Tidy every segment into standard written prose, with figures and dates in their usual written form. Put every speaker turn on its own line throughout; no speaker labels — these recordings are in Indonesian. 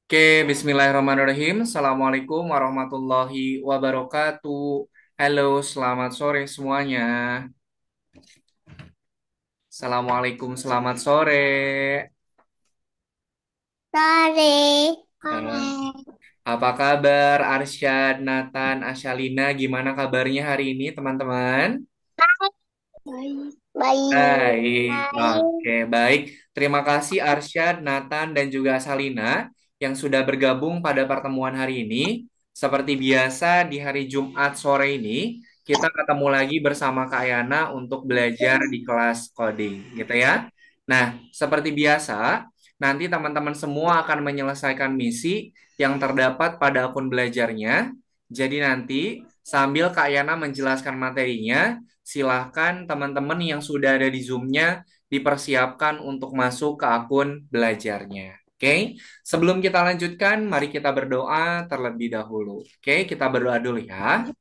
Oke, Bismillahirrahmanirrahim. Assalamualaikum warahmatullahi wabarakatuh. Halo, selamat sore semuanya. Assalamualaikum, selamat sore.
Sore.
Eh,
Sore.
Apa kabar Arsyad, Nathan, Asyalina? Gimana kabarnya hari ini, teman-teman?
Baik. Baik.
Baik, oke,
Baik.
baik. Terima kasih Arsyad, Nathan, dan juga Salina yang sudah bergabung pada pertemuan hari ini. Seperti biasa di hari Jumat sore ini, kita ketemu lagi bersama Kak Yana untuk belajar di kelas coding, gitu ya. Nah, seperti biasa, nanti teman-teman semua akan menyelesaikan misi yang terdapat pada akun belajarnya. Jadi nanti sambil Kak Yana menjelaskan materinya, silahkan teman-teman yang sudah ada di Zoom-nya dipersiapkan untuk masuk ke akun belajarnya. Oke, sebelum kita lanjutkan, mari kita berdoa terlebih dahulu. Oke, kita berdoa dulu ya.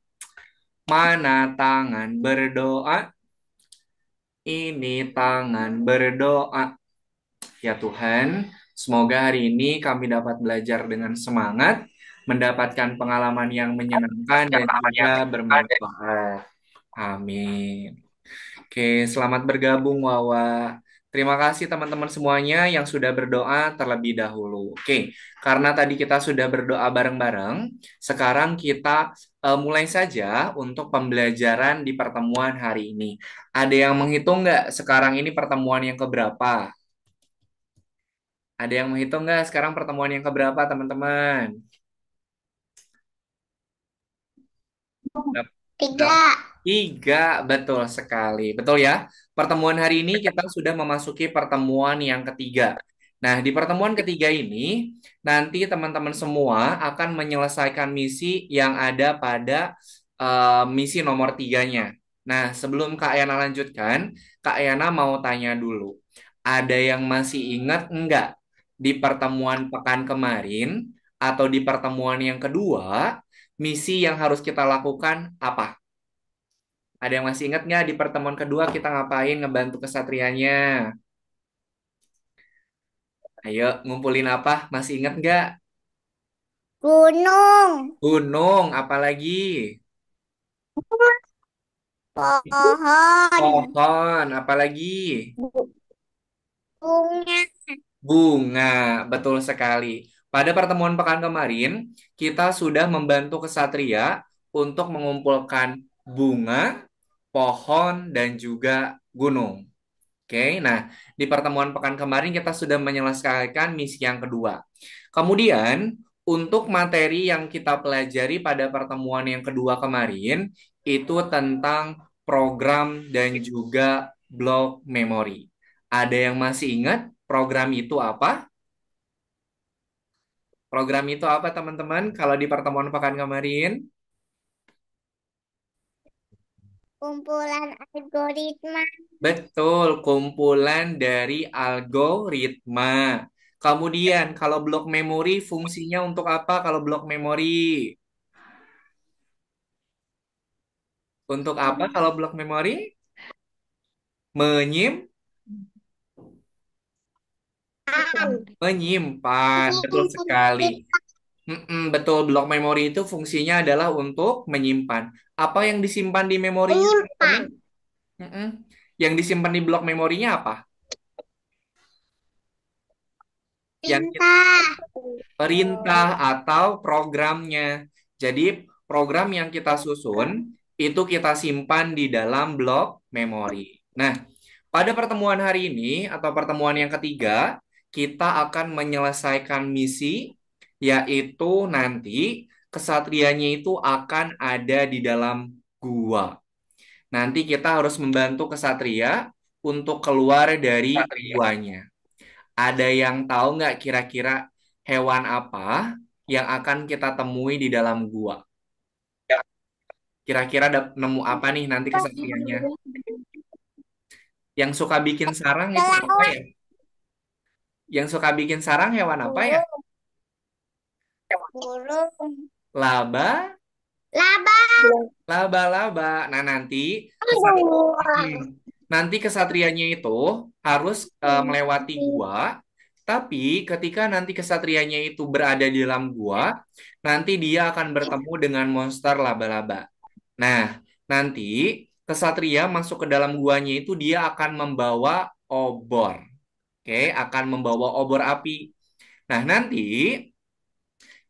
Mana tangan berdoa? Ini tangan berdoa. Ya Tuhan, semoga hari ini kami dapat belajar dengan semangat, mendapatkan pengalaman yang menyenangkan dan juga bermanfaat. Amin. Oke, selamat bergabung Wawa. Terima kasih teman-teman semuanya yang sudah berdoa terlebih dahulu. Oke, karena tadi kita sudah berdoa bareng-bareng, sekarang kita mulai saja untuk pembelajaran di pertemuan hari ini. Ada yang menghitung nggak sekarang ini pertemuan yang keberapa? Ada yang menghitung nggak sekarang pertemuan yang keberapa, teman-teman? Dap- dap-
Tiga.
Tiga, betul sekali. Betul ya? Pertemuan hari ini kita sudah memasuki pertemuan yang ketiga. Nah, di pertemuan ketiga ini, nanti teman-teman semua akan menyelesaikan misi yang ada pada misi nomor tiganya. Nah, sebelum Kak Yana lanjutkan, Kak Yana mau tanya dulu. Ada yang masih ingat enggak di pertemuan pekan kemarin atau di pertemuan yang kedua, misi yang harus kita lakukan apa? Ada yang masih ingat nggak di pertemuan kedua kita ngapain ngebantu kesatrianya? Ayo, ngumpulin apa? Masih ingat nggak?
Gunung.
Gunung, apalagi?
Pohon.
Pohon, apalagi?
Bunga.
Bunga, betul sekali. Pada pertemuan pekan kemarin, kita sudah membantu kesatria untuk mengumpulkan bunga, pohon, dan juga gunung. Oke, nah di pertemuan pekan kemarin kita sudah menyelesaikan misi yang kedua. Kemudian, untuk materi yang kita pelajari pada pertemuan yang kedua kemarin, itu tentang program dan juga blok memori. Ada yang masih ingat program itu apa? Program itu apa, teman-teman? Kalau di pertemuan pekan kemarin?
Kumpulan algoritma.
Betul, kumpulan dari algoritma. Kemudian, kalau blok memori fungsinya untuk apa? Kalau blok memori, untuk apa? Kalau blok memori, menyim, menyimpan. Betul sekali. Betul, blok memori itu fungsinya adalah untuk menyimpan. Apa yang disimpan di memorinya, teman-teman?
Menyimpan.
Mm-mm. Yang disimpan di blok memorinya apa? Yang
Tinta.
perintah atau programnya. Jadi, program yang kita susun itu kita simpan di dalam blok memori. Nah, pada pertemuan hari ini atau pertemuan yang ketiga, kita akan menyelesaikan misi, yaitu nanti kesatrianya itu akan ada di dalam gua. Nanti kita harus membantu kesatria untuk keluar dari guanya. Ada yang tahu nggak kira-kira hewan apa yang akan kita temui di dalam gua? Kira-kira nemu apa nih nanti kesaksiannya? Yang suka bikin sarang itu apa
Kelawar.
ya? Yang suka bikin sarang hewan apa ya?
Burung. Burung.
Laba,
Laba.
laba-laba. Nah,
Buah.
hmm, nanti kesatrianya itu harus melewati gua Tapi ketika nanti kesatrianya itu berada di dalam gua, nanti dia akan bertemu dengan monster laba-laba. Nah, nanti kesatria masuk ke dalam guanya itu dia akan membawa obor. Oke, akan membawa obor api. Nah, nanti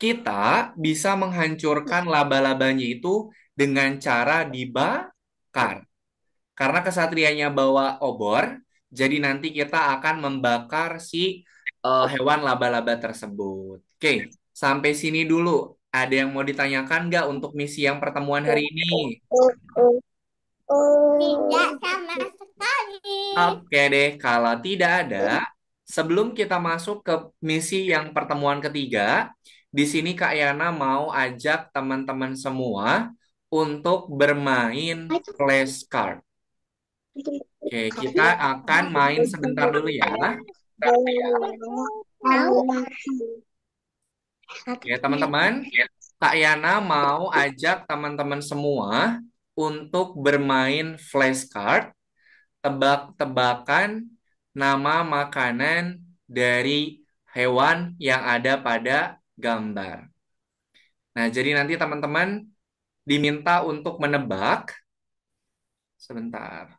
kita bisa menghancurkan laba-labanya itu dengan cara dibakar. Karena kesatrianya bawa obor, jadi nanti kita akan membakar si hewan laba-laba tersebut. Oke, sampai sini dulu. Ada yang mau ditanyakan nggak untuk misi yang pertemuan hari ini?
Tidak sama sekali.
Oke deh, kalau tidak ada, sebelum kita masuk ke misi yang pertemuan ketiga, di sini Kak Yana mau ajak teman-teman semua untuk bermain flashcard. Oke, kita akan main sebentar dulu ya. Oke, teman-teman, Kak Yana mau ajak teman-teman semua untuk bermain flashcard, tebak-tebakan nama makanan dari hewan yang ada pada gambar. Nah, jadi nanti teman-teman diminta untuk menebak. Sebentar.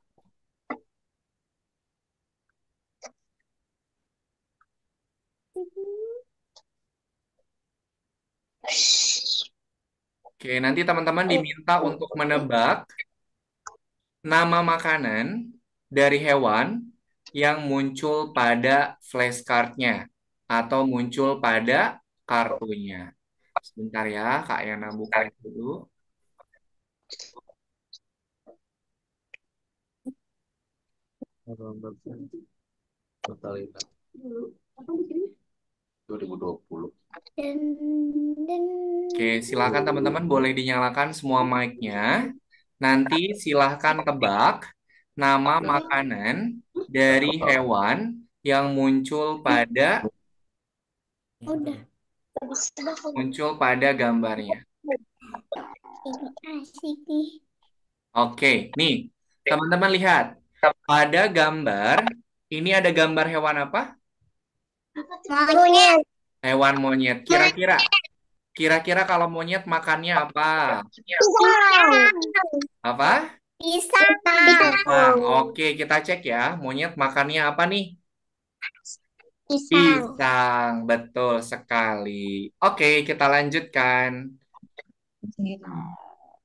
Oke, nanti teman-teman diminta untuk menebak nama makanan dari hewan yang muncul pada flashcardnya atau muncul pada kartunya. Sebentar ya, Kak Yana buka dulu. Totalitas 2020. Oke, silakan teman-teman boleh dinyalakan semua mic-nya. Nanti silahkan tebak nama makanan dari hewan yang
Udah.
muncul pada gambarnya.
Ini asik nih.
Oke, nih teman-teman lihat pada gambar ini ada gambar hewan apa?
Monyet.
Hewan monyet. Kira-kira kalau monyet makannya apa?
Pisang.
Apa?
Pisang.
Pisang. Oke, kita cek ya. Monyet makannya apa nih?
Pisang.
Pisang, betul sekali. Oke, kita lanjutkan.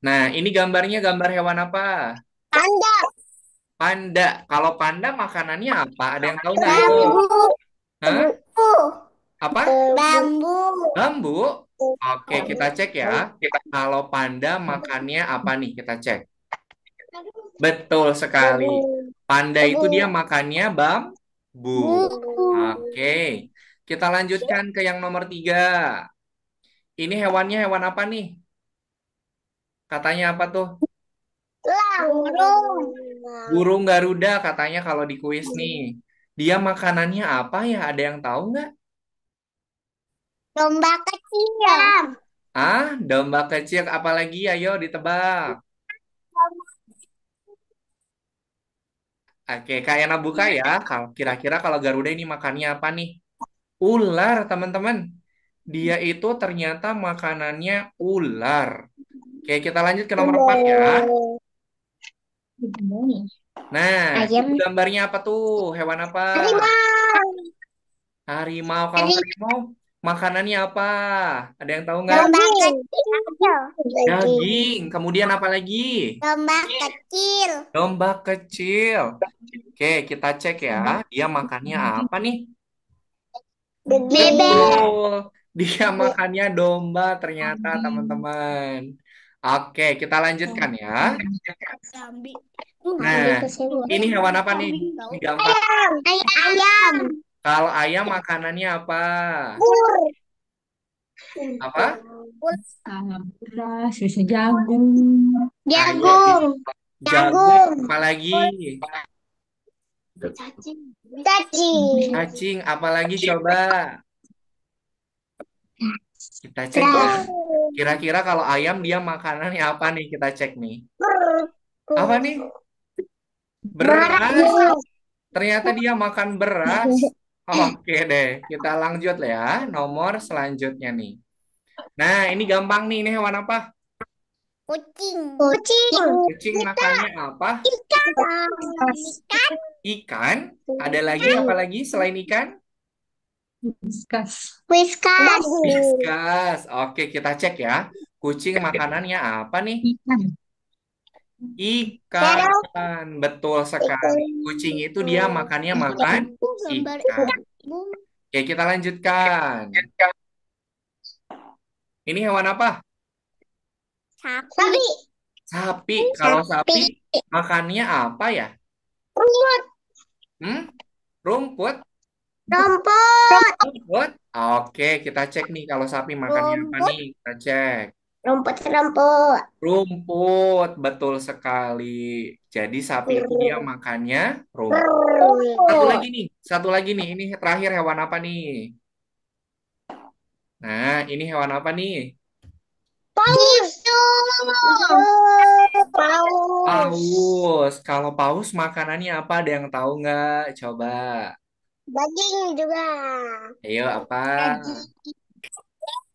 Nah, ini gambarnya gambar hewan apa?
Panda.
Panda. Kalau panda makanannya apa? Ada yang tahu nggak? Ayo.
Bambu.
Hah? Apa?
Bambu.
Bambu? Oke, kita cek ya. Kalau panda makannya apa nih? Kita cek. Betul sekali. Panda itu dia makannya bambu. Oke, kita lanjutkan ke yang nomor 3. Ini hewannya hewan apa nih? Katanya apa tuh?
Burung.
Burung Garuda katanya kalau di kuis nih. Dia makanannya apa ya? Ada yang tahu nggak?
Domba kecil.
Ah, domba kecil apalagi? Ayo ditebak. Oke, Kak Yana buka ya. Kalau kira-kira kalau Garuda ini makannya apa nih? Ular, teman-teman. Dia itu ternyata makanannya ular. Oke, kita lanjut ke nomor 4 ya. Nah,
Ayam.
itu gambarnya apa tuh? Hewan apa?
Harimau.
Harimau. Kalau harimau, makanannya apa? Ada yang tahu nggak?
Domba kecil.
Daging. Kemudian apa lagi?
Domba kecil.
Domba kecil. Oke, kita cek ya. Dia makannya apa nih?
Bebek.
Betul. Dia makannya domba ternyata, teman-teman. Oke, kita lanjutkan ya. Nah, ini hewan apa nih? Ini gampang.
Ayam.
Kalau ayam makanannya apa?
Bur.
Apa?
Beras, bisa jagung.
Jagung.
Jagung. Apalagi?
Cacing.
Cacing. Apalagi coba? Kita cek ya. Kira-kira kalau ayam dia makanannya apa nih? Kita cek nih. Apa nih? Beras. Ternyata dia makan beras. Oke deh, kita lanjut ya. Nomor selanjutnya nih. Nah, ini gampang nih. Ini hewan apa?
Kucing. Kucing.
Kucing makannya apa?
Ikan.
Ikan. Ada lagi apa lagi selain ikan?
Whiskas.
Whiskas.
Whiskas. Oke, kita cek ya. Kucing makanannya apa nih?
Ikan.
Terus
Ikan. Betul sekali. Kucing itu dia makannya makan
gambar
ikan.
bum.
Oke, kita lanjutkan. Ini hewan apa?
Sapi.
Sapi. Kalau
Sapi.
sapi makannya apa ya?
Rumput.
Hmm? Rumput?
Rumput.
Rumput? Oke, kita cek nih kalau sapi makannya apa
Rumput.
nih. Kita cek.
Rumput. Rumput.
Rumput, betul sekali. Jadi sapi itu dia makannya rumput.
Rumput.
Satu lagi nih. Ini terakhir hewan apa nih? Nah, ini hewan apa nih?
Paus. Paus.
Paus. Kalau paus makanannya apa? Ada yang tahu nggak? Coba.
Daging juga.
Ayo, apa?
Daging.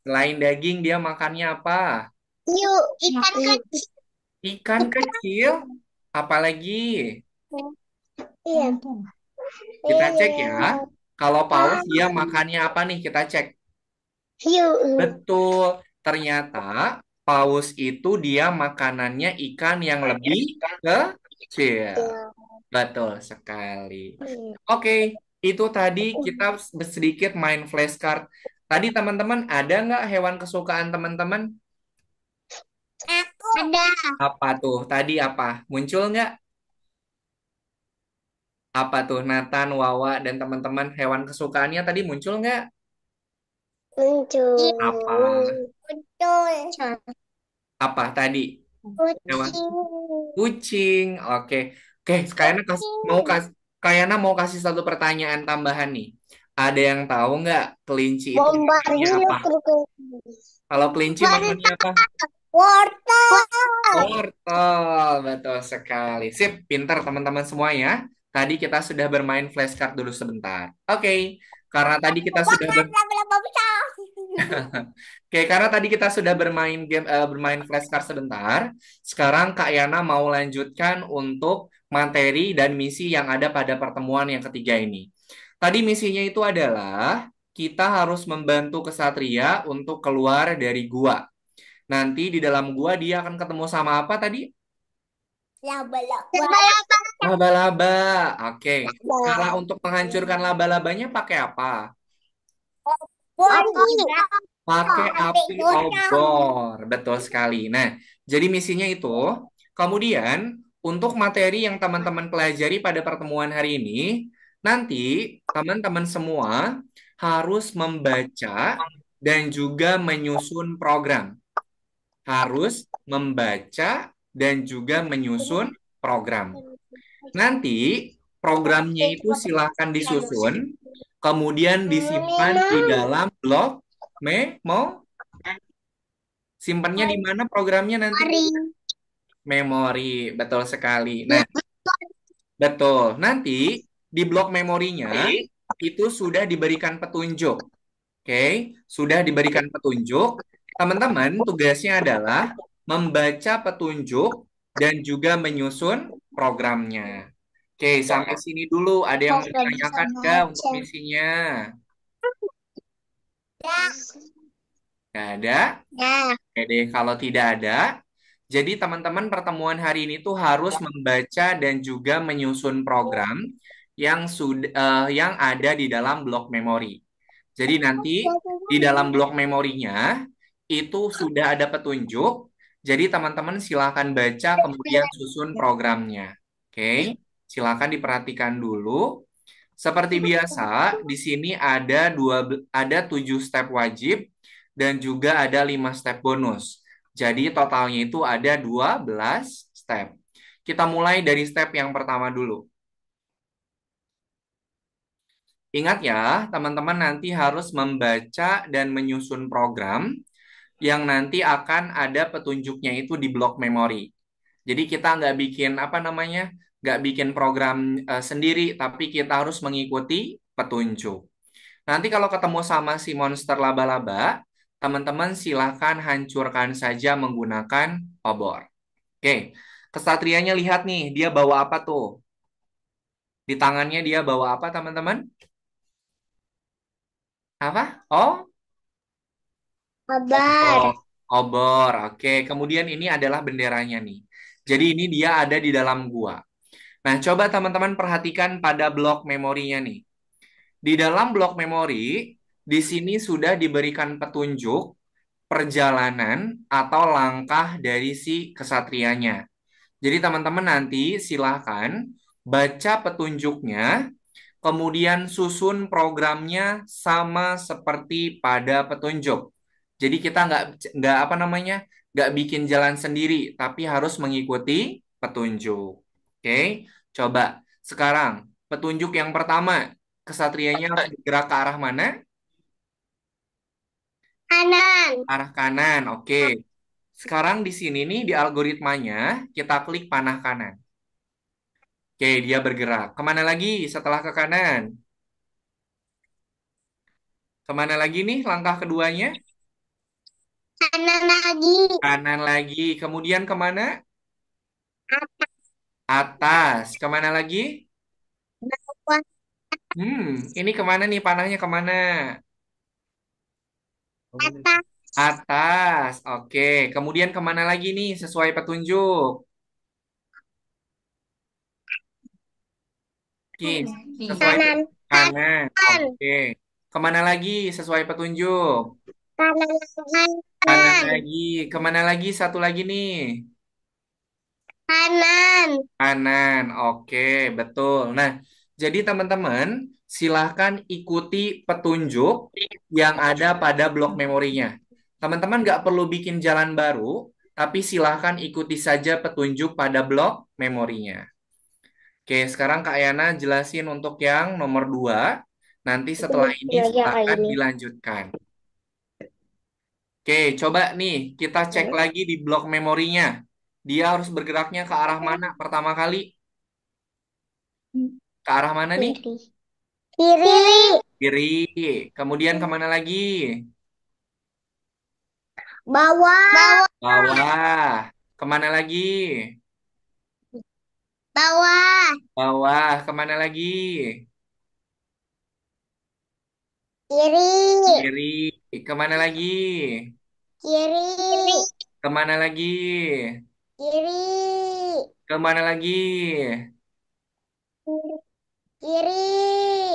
Selain daging, dia makannya apa?
Hiu. Ikan kecil.
Ikan kecil? Apalagi?
Iya.
Kita cek ya. Kalau paus, dia
Hiu.
makannya apa nih? Kita cek. Betul. Ternyata paus itu dia makanannya ikan yang lebih kecil. Betul sekali. Oke, itu tadi kita sedikit main flashcard. Tadi teman-teman ada nggak hewan kesukaan teman-teman?
Aku. Ada.
Apa tuh? Tadi apa? Muncul nggak? Apa tuh Nathan, Wawa, dan teman-teman hewan kesukaannya tadi muncul nggak?
Muncul.
Apa?
Muncul.
Apa tadi? Hewan
Kucing.
kucing. Oke. Oke, Kayana mau kasih satu pertanyaan tambahan nih. Ada yang tahu nggak kelinci itu makannya
Bombardier
apa?
krokodil.
Kalau kelinci makannya apa?
Wortel.
Wortel, betul sekali. Sip, pinter teman-teman semua ya. Tadi kita sudah bermain flashcard dulu sebentar. Oke, karena tadi kita sudah Oke, karena tadi kita sudah bermain flashcard sebentar. Sekarang Kak Yana mau lanjutkan untuk materi dan misi yang ada pada pertemuan yang ketiga ini. Tadi misinya itu adalah kita harus membantu kesatria untuk keluar dari gua. Nanti di dalam gua dia akan ketemu sama apa tadi?
Laba-laba.
Laba-laba. Oke. Cara untuk menghancurkan laba-labanya pakai apa? Pakai api obor, betul sekali. Nah, jadi misinya itu, kemudian untuk materi yang teman-teman pelajari pada pertemuan hari ini, nanti teman-teman semua harus membaca dan juga menyusun program. Harus membaca dan juga menyusun program. Nanti programnya itu silakan disusun, kemudian disimpan di dalam blok memo. Simpannya di mana programnya nanti? Memori, betul sekali. Nah, betul. Nanti di blok memorinya itu sudah diberikan petunjuk. Oke, sudah diberikan petunjuk. Teman-teman, tugasnya adalah membaca petunjuk dan juga menyusun programnya. Oke, sampai sini dulu. Ada yang mau ditanyakan nggak untuk misinya? Nggak ada? Oke deh, kalau tidak ada, jadi teman-teman pertemuan hari ini tuh harus membaca dan juga menyusun program yang ada di dalam blok memori. Jadi nanti di dalam blok memorinya itu sudah ada petunjuk. Jadi teman-teman silakan baca kemudian susun programnya. Oke, silakan diperhatikan dulu. Seperti biasa, di sini ada 7 step wajib dan juga ada 5 step bonus. Jadi totalnya itu ada 12 step. Kita mulai dari step yang pertama dulu. Ingat ya, teman-teman nanti harus membaca dan menyusun program yang nanti akan ada petunjuknya itu di blok memori. Jadi kita nggak bikin apa namanya, nggak bikin program sendiri, tapi kita harus mengikuti petunjuk. Nanti kalau ketemu sama si monster laba-laba, teman-teman silahkan hancurkan saja menggunakan obor. Oke, kesatrianya lihat nih, dia bawa apa tuh? Di tangannya dia bawa apa, teman-teman? Apa? Oh,
Kabar.
oh, obor. Oke, kemudian ini adalah benderanya nih. Jadi ini dia ada di dalam gua. Nah, coba teman-teman perhatikan pada blok memorinya nih. Di dalam blok memori, di sini sudah diberikan petunjuk perjalanan atau langkah dari si kesatrianya. Jadi teman-teman nanti silahkan baca petunjuknya, kemudian susun programnya sama seperti pada petunjuk. Jadi kita nggak apa namanya nggak bikin jalan sendiri, tapi harus mengikuti petunjuk. Oke, coba sekarang petunjuk yang pertama, kesatrianya harus bergerak ke arah mana?
Kanan.
Arah kanan. Oke. Sekarang di sini nih di algoritmanya kita klik panah kanan. Oke, dia bergerak. Kemana lagi setelah ke kanan? Kemana lagi nih langkah keduanya?
Kanan lagi.
Kanan lagi. Kemudian kemana? Atas. Kemana lagi?
Bawah.
Hmm, ini kemana nih panahnya kemana?
Atas.
Atas. Oke. Kemudian kemana lagi nih sesuai petunjuk? Kis. Sesuai
Kanan.
kanan.
Kanan.
Oke. Kemana lagi sesuai petunjuk?
Kanan.
Kanan
Kanan.
lagi. Kemana lagi? Satu lagi nih.
Kanan.
Kanan. Oke, betul. Nah, jadi teman-teman silahkan ikuti petunjuk yang ada pada blok memorinya. Teman-teman nggak perlu bikin jalan baru, tapi silahkan ikuti saja petunjuk pada blok memorinya. Oke, sekarang Kak Yana jelasin untuk yang nomor 2. Nanti
Itu
setelah ini
belajar kayak
silahkan
gini.
dilanjutkan. Oke, coba nih kita cek
Hmm.
lagi di blok memorinya. Dia harus bergeraknya ke arah mana pertama kali? Ke arah mana nih?
Kiri. Kiri.
Kiri. Kemudian kemana lagi?
Bawah. Bawah.
Bawah. Kemana lagi?
Bawah.
Bawah. Kemana lagi?
Kiri.
Kiri. Kemana lagi?
Kiri.
Kemana lagi?
Kiri.
Kemana lagi?
Kiri.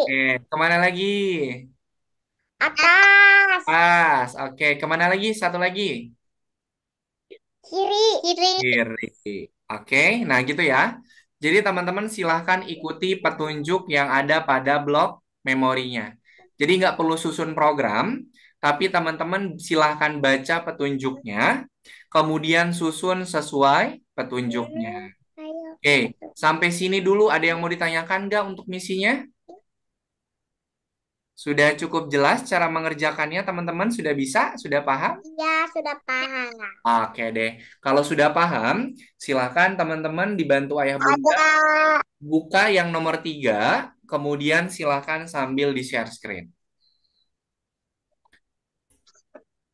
Oke, kemana lagi?
Atas.
Pas. Oke, kemana lagi? Satu lagi.
Kiri. Kiri.
Kiri. Oke, nah gitu ya. Jadi teman-teman silahkan ikuti petunjuk yang ada pada blok memorinya. Jadi nggak perlu susun program, tapi teman-teman silahkan baca petunjuknya, kemudian susun sesuai petunjuknya.
Ayo.
Oke, sampai sini dulu ada yang mau ditanyakan nggak untuk misinya? Sudah cukup jelas cara mengerjakannya, teman-teman? Sudah bisa? Sudah paham?
Iya, sudah paham.
Oke deh. Kalau sudah paham, silakan teman-teman dibantu ayah bunda
Ada.
buka yang nomor 3, kemudian silakan sambil di-share screen.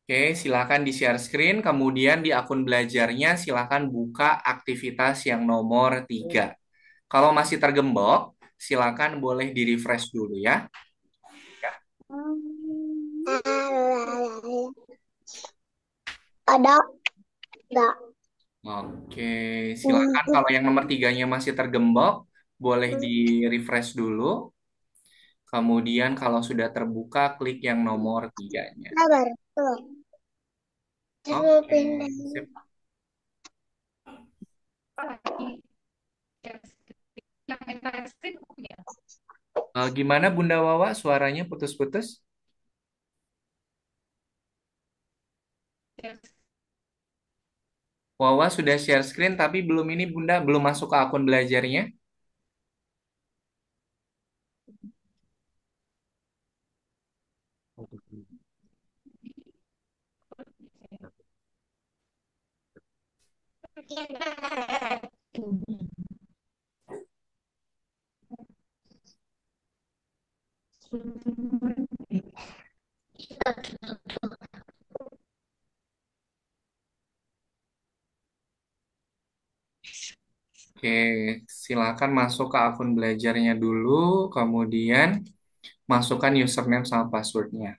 Oke, silakan di-share screen, kemudian di akun belajarnya silakan buka aktivitas yang nomor 3. Kalau masih tergembok, silakan boleh di-refresh dulu ya.
Ada. Enggak.
Oke, silakan kalau yang nomor 3-nya masih tergembok, boleh di-refresh dulu. Kemudian kalau sudah terbuka, klik yang nomor 3-nya.
Sabar. Tuh. Terus
Oke,
pindah.
sip.
Yang interesting punya.
Gimana Bunda Wawa, suaranya putus-putus? Wawa sudah share screen, tapi belum ini Bunda, belum masuk ke akun belajarnya. Oke, silakan masuk ke akun belajarnya dulu, kemudian masukkan username sama passwordnya.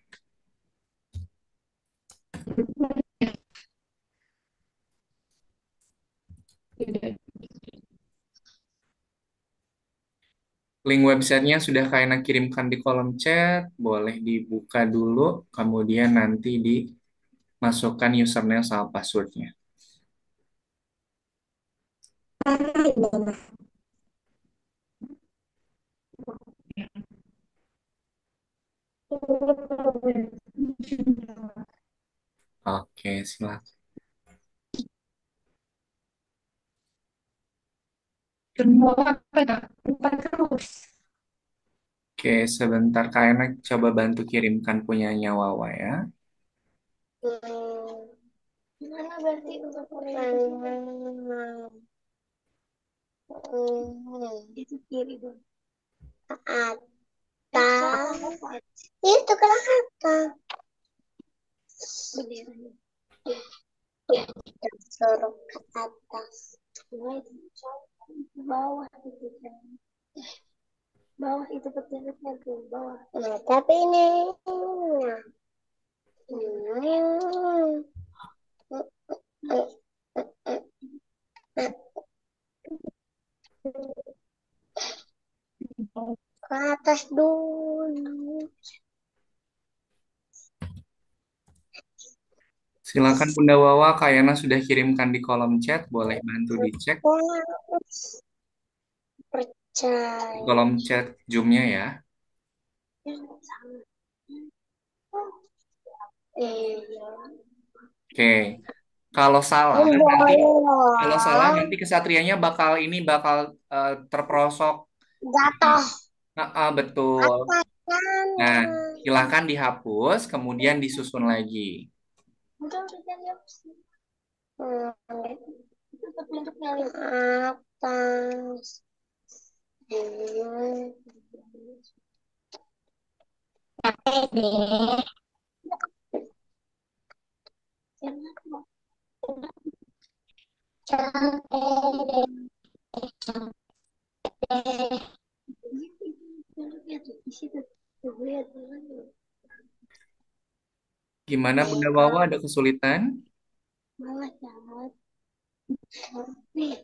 Link websitenya sudah Kaina kirimkan di kolom chat, boleh dibuka dulu, kemudian nanti dimasukkan username sama passwordnya. Oke, silakan.
Mau apa ya? Bukan terus.
Oke, sebentar Kaina coba bantu kirimkan punyanya Wawa ya.
Hmm, Mana berarti untuk pertanyaan? Itu kiri dong. Atas. Itu ke atas. Benderanya. Suruh ke atas. Nah, itu ke bawah itu kan. Bawah itu petunjuknya tuh bawah. Nah, tapi ini. Nah. Hmm. Ke atas dulu.
Silakan Bunda Wawa, Kayana sudah kirimkan di kolom chat, boleh bantu dicek
Harus
di
percaya.
kolom chat Zoom-nya ya.
Iya.
Oke, kalau salah nanti kalau salah
Bola
nanti kesatrianya bakal terperosok.
jatuh
Betul.
atas sana.
Nah, silakan dihapus, kemudian disusun lagi.
Udah kita lihat sih. Itu petunjuknya lihat atas. Hmm.
Gimana Bunda Wawa, ada kesulitan?
Malah jangan. Nih,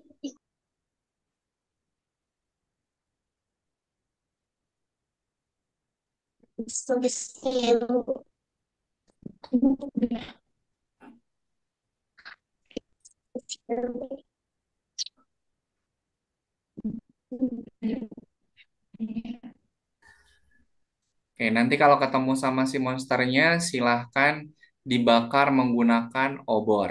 Oke, nanti kalau ketemu sama si monsternya, silahkan dibakar menggunakan obor.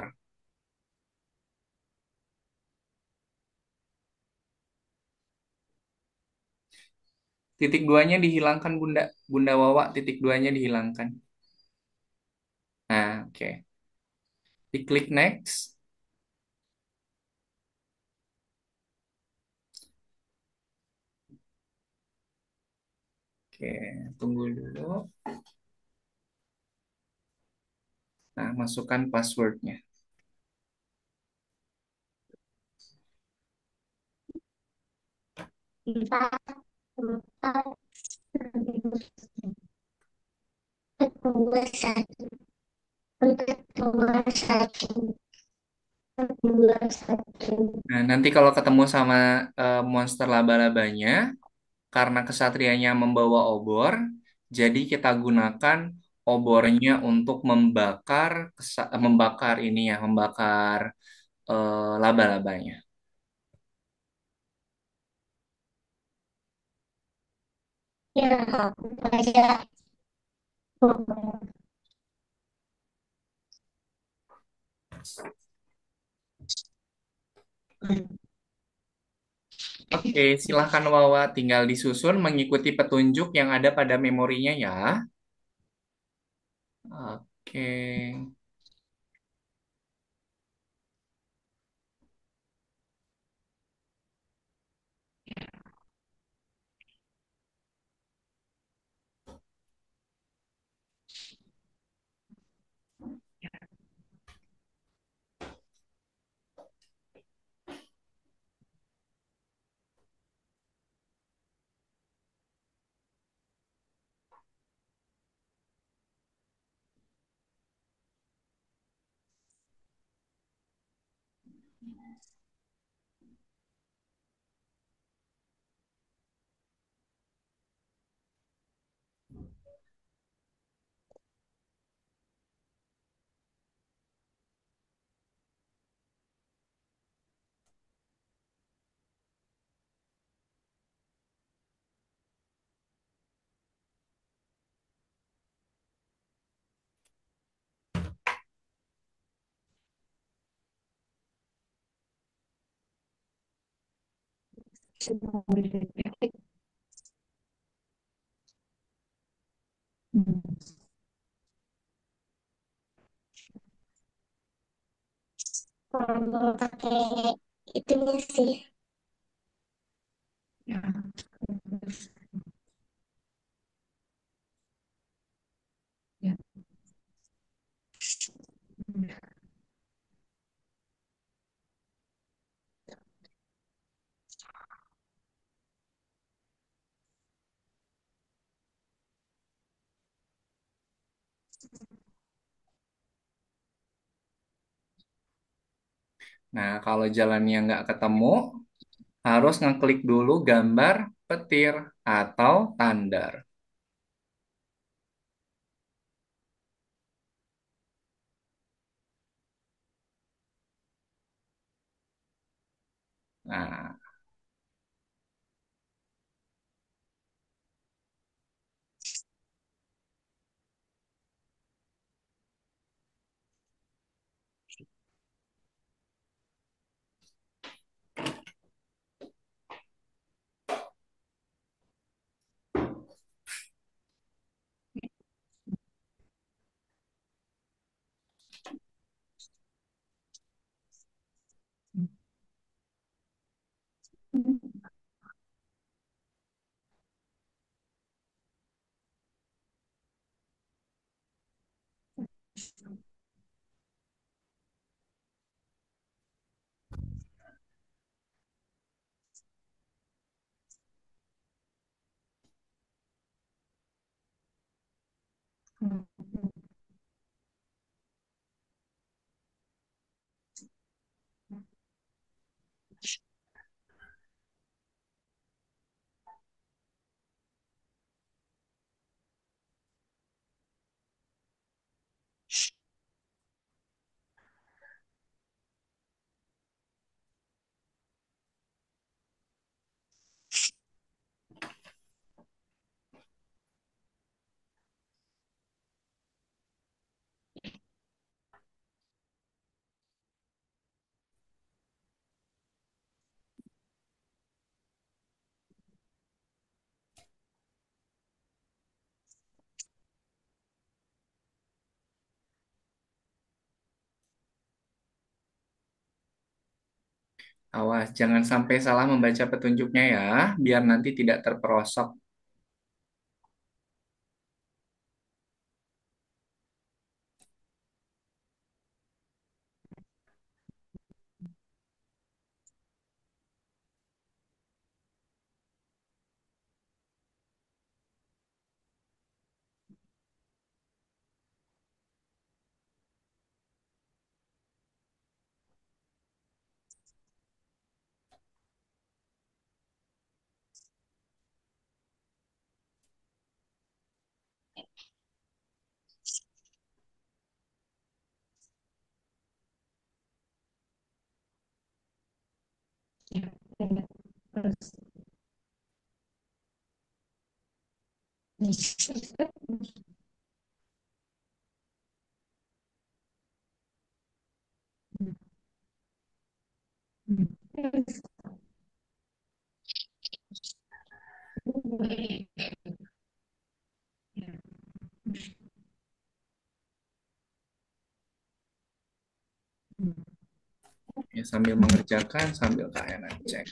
Titik duanya dihilangkan Bunda, Bunda Wawa, titik duanya dihilangkan. Nah, oke. Diklik next. Oke, tunggu dulu. Nah, masukkan passwordnya.
empat, empat, dua, satu, empat, dua, satu, dua, satu.
Nah, nanti kalau ketemu sama monster laba-labanya, karena kesatrianya membawa obor, jadi kita gunakan obornya untuk membakar ini ya, membakar laba-labanya.
Ya, aku baca.
Oke, silahkan Wawa tinggal disusun mengikuti petunjuk yang ada pada memorinya ya. Oke.
Semua mobil listrik. Hmm.
Kalau pakai itunya sih.
Ya. Ya.
Nah, kalau jalannya nggak ketemu, harus ngeklik dulu gambar petir atau tandar. Nah, awas, jangan sampai salah membaca petunjuknya ya, biar nanti tidak terperosok.
Ya. Ya. Terus. Terus. Ya.
Ya, sambil mengerjakan, sambil kalian cek.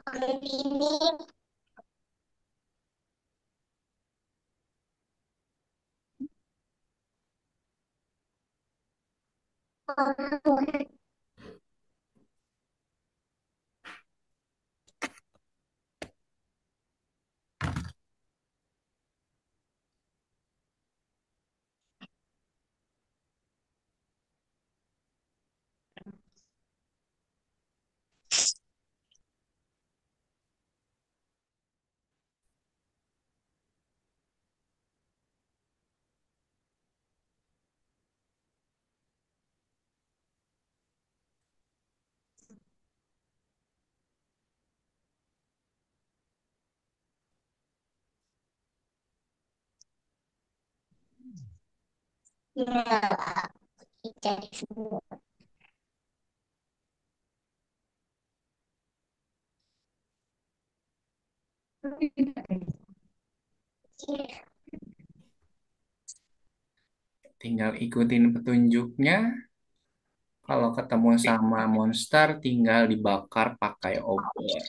Kalau ini Ya, cari semua.
Tinggal ikutin petunjuknya. Kalau ketemu sama monster, tinggal dibakar pakai obor.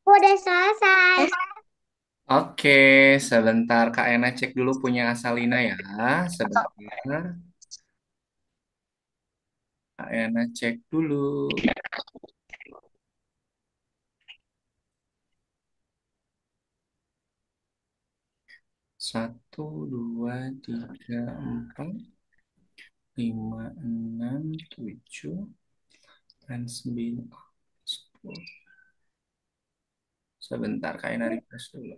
Udah selesai.
Oke, sebentar Kak Ena cek dulu punya Asalina ya. Sebentar, Kak Ena cek dulu. 1, 2, 3, 4, 5, 6, 7, dan 9, 10. Sebentar Kak Ena refresh dulu.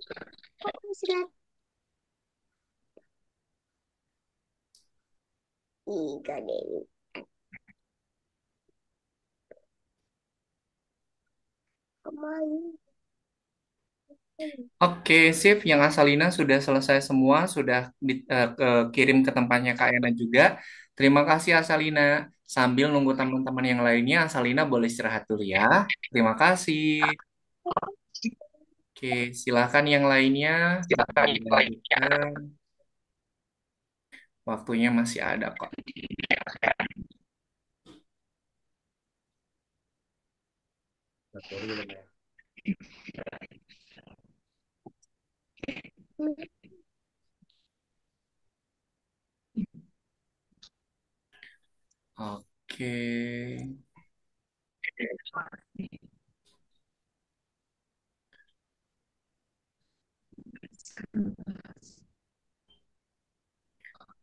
Tiga deh. Kemarin.
Oke, sip. Yang Asalina sudah selesai semua, sudah kirim ke tempatnya Kak Ena juga. Terima kasih Asalina. Sambil nunggu teman-teman yang lainnya, Asalina boleh istirahat dulu ya. Terima kasih. Oke, silakan yang lainnya bisa dilanjutkan. Waktunya masih ada kok. Oke.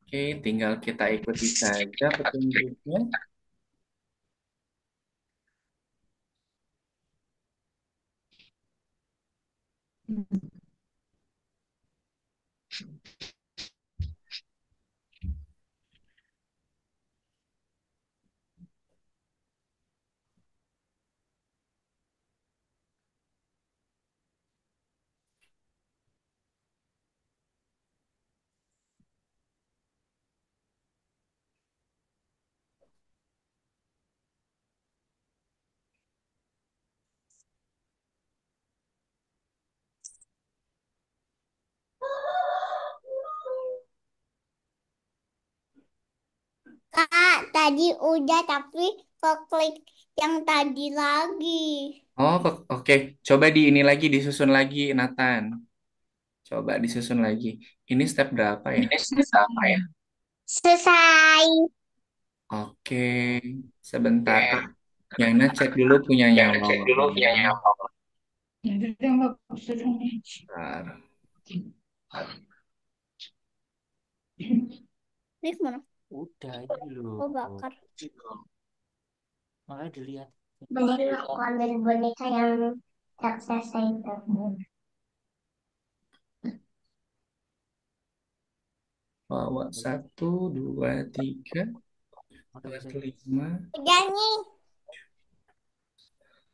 Oke, tinggal kita ikuti saja petunjuknya.
Kak, tadi udah tapi keklik yang tadi lagi.
Oh, oke. Coba di ini lagi, disusun lagi, Nathan. Coba disusun lagi. Ini step berapa ya?
Ini susah apa ya? Selesai.
Oke, sebentar Kak. Yana cek dulu punyanya
Jangan cek
Wawa
dulu
ya.
punyanya apa.
Ya udah nggak usah.
Bentar.
Ini mana?
Udah ini loh.
Oh, bakar.
Makanya dilihat.
Bener aku ambil boneka yang raksasa itu.
Wawa 1, 2, 3,
Udah bisa.
4, 5.
Udah nih.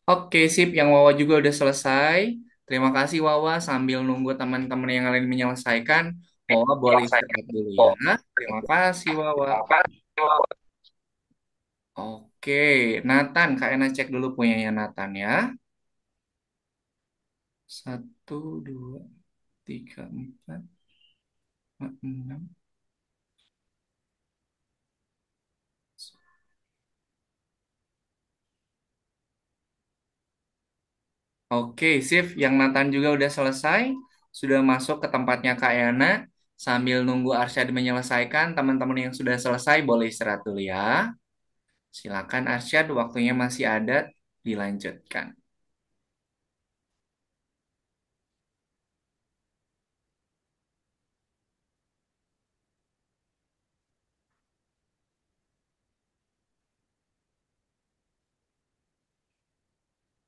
Oke, sip. Yang Wawa juga udah selesai. Terima kasih Wawa. Sambil nunggu teman-teman yang lain menyelesaikan, Wawa boleh istirahat dulu ya. Terima kasih Wawa. Oke, Nathan. Kak Ena cek dulu punyanya Nathan ya. 1, 2, 3, 4, 5, 6. Oke, sip. Yang Nathan juga udah selesai. Sudah masuk ke tempatnya Kak Yana. Sambil nunggu Arsyad menyelesaikan, teman-teman yang sudah selesai boleh istirahat dulu ya. Silakan Arsyad, waktunya masih ada. Dilanjutkan.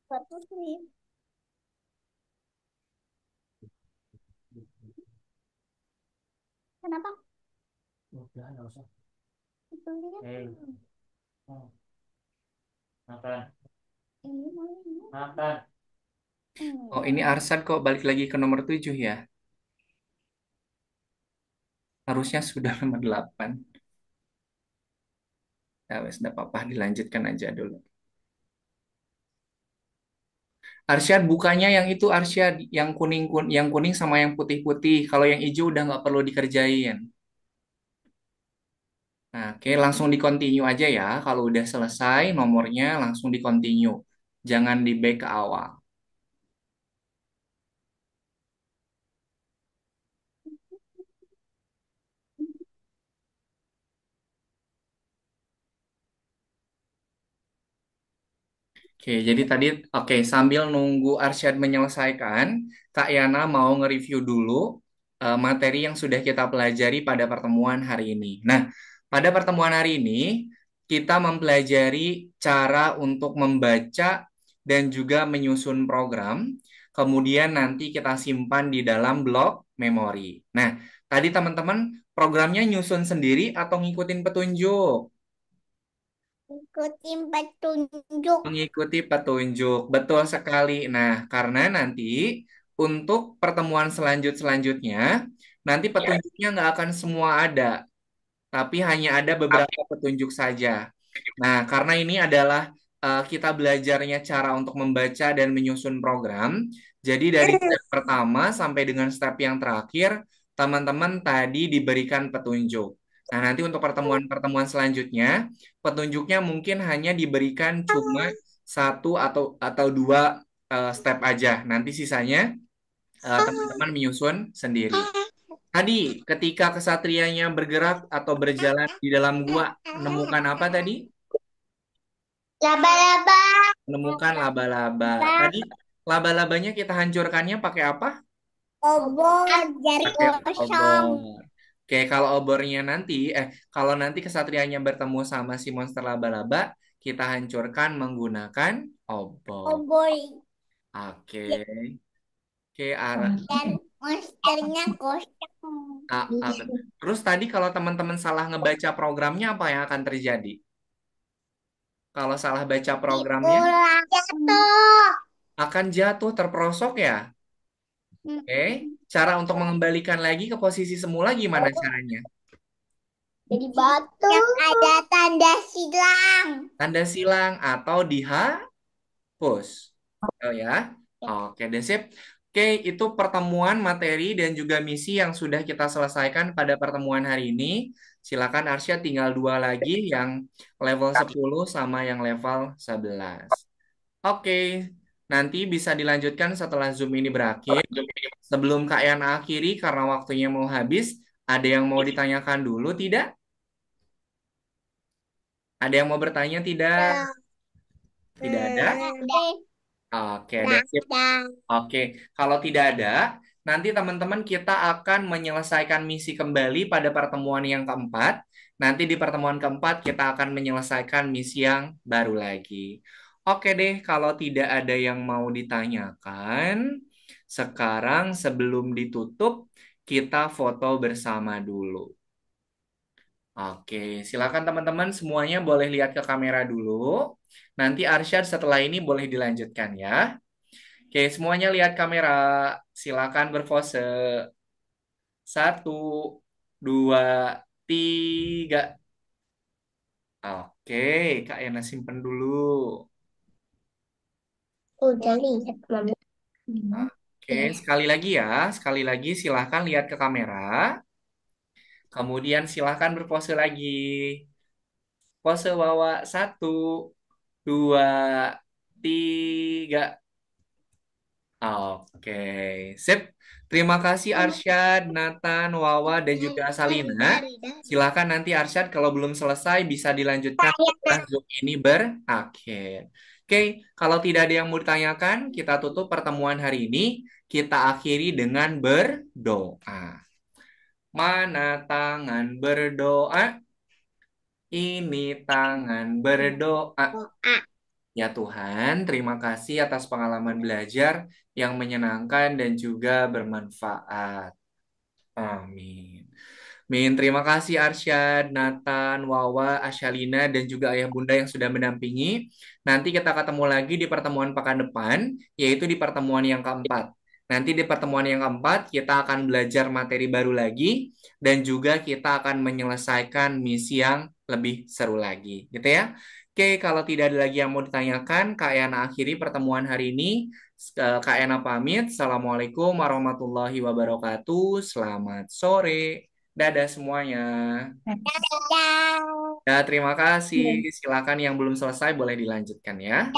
Satu nih. Kenapa?
Udah nggak usah.
Itu lihat.
Oh, makan,
Ini mau ini.
makan.
Oh, ini Arsyad kok balik lagi ke nomor 7 ya? Harusnya sudah nomor 8. Ya, wes, tidak apa-apa. Dilanjutkan aja dulu. Arsyad, bukannya yang itu Arsyad, yang kuning yang kuning sama yang putih-putih. Kalau yang hijau udah nggak perlu dikerjain. Nah, oke, langsung di continue aja ya. Kalau udah selesai nomornya langsung di continue. Jangan di back ke awal. Oke, jadi tadi sambil nunggu Arsyad menyelesaikan, Kak Yana mau nge-review dulu materi yang sudah kita pelajari pada pertemuan hari ini. Nah, pada pertemuan hari ini kita mempelajari cara untuk membaca dan juga menyusun program, kemudian nanti kita simpan di dalam blok memori. Nah, tadi teman-teman programnya nyusun sendiri atau ngikutin petunjuk?
Ikutin petunjuk.
Mengikuti petunjuk, betul sekali. Nah, karena nanti untuk pertemuan selanjutnya, nanti petunjuknya nggak akan semua ada, tapi hanya ada beberapa petunjuk saja. Nah, karena ini adalah kita belajarnya cara untuk membaca dan menyusun program, jadi dari step pertama sampai dengan step yang terakhir, teman-teman tadi diberikan petunjuk. Nah, nanti untuk pertemuan-pertemuan selanjutnya, petunjuknya mungkin hanya diberikan cuma satu atau dua step aja. Nanti sisanya teman-teman menyusun sendiri. Tadi ketika kesatrianya bergerak atau berjalan di dalam gua, menemukan apa tadi?
Laba-laba.
Menemukan laba-laba. Tadi laba-labanya kita hancurkannya pakai apa?
Obor. Jari
Pakai
kosong.
obor. Oke, kalau obornya nanti, kalau nanti kesatrianya bertemu sama si monster laba-laba, kita hancurkan menggunakan obor.
Obor.
Oke,
Dan
oke, arah.
dan Monsternya kosong.
betul. Terus tadi kalau teman-teman salah ngebaca programnya apa yang akan terjadi? Kalau salah baca programnya
Diulang. Jatuh.
akan jatuh terperosok ya. Oke, cara untuk mengembalikan lagi ke posisi semula gimana caranya?
Jadi batu. Yang ada tanda silang.
Tanda silang atau dihapus. Oh ya. Oke, deh sip. Oke, itu pertemuan materi dan juga misi yang sudah kita selesaikan pada pertemuan hari ini. Silakan Arsya tinggal dua lagi yang level 10 sama yang level 11. Oke, nanti bisa dilanjutkan setelah Zoom ini berakhir. Sebelum Kak Yana akhiri karena waktunya mau habis, ada yang mau ditanyakan dulu tidak? Ada yang mau bertanya tidak? Tidak ada? Oke, that's it. Oke, kalau tidak ada, nanti teman-teman kita akan menyelesaikan misi kembali pada pertemuan yang keempat. Nanti di pertemuan keempat kita akan menyelesaikan misi yang baru lagi. Oke deh, kalau tidak ada yang mau ditanyakan, sekarang sebelum ditutup, kita foto bersama dulu. Oke, silakan teman-teman semuanya boleh lihat ke kamera dulu. Nanti Arsyad setelah ini boleh dilanjutkan ya. Oke, semuanya lihat kamera. Silakan berpose. Satu, dua, tiga. Oke, Kak Yana simpen dulu.
Udah lihat, Mami.
Oke, sekali lagi ya. Sekali lagi silakan lihat ke kamera. Kemudian silakan berpose lagi. Pose bawa satu, dua, tiga. Oke, sip. Terima kasih Arsyad, Nathan, Wawa, dan juga Salina. Silakan nanti Arsyad kalau belum selesai bisa dilanjutkan setelah Zoom ini berakhir. Oke, kalau tidak ada yang mau ditanyakan, kita tutup pertemuan hari ini. Kita akhiri dengan berdoa. Mana tangan berdoa? Ini tangan berdoa. Ya Tuhan, terima kasih atas pengalaman belajar yang menyenangkan dan juga bermanfaat. Amin. Min, terima kasih Arsyad, Nathan, Wawa, Asyalina, dan juga Ayah Bunda yang sudah mendampingi. Nanti kita ketemu lagi di pertemuan pekan depan, yaitu di pertemuan yang keempat. Nanti di pertemuan yang keempat, kita akan belajar materi baru lagi, dan juga kita akan menyelesaikan misi yang lebih seru lagi. Gitu ya. Oke, kalau tidak ada lagi yang mau ditanyakan, Kak Yana akhiri pertemuan hari ini. Kak Ena pamit. Assalamualaikum warahmatullahi wabarakatuh. Selamat sore. Dadah semuanya.
Dadah.
Ya, terima kasih. Silakan yang belum selesai boleh dilanjutkan ya.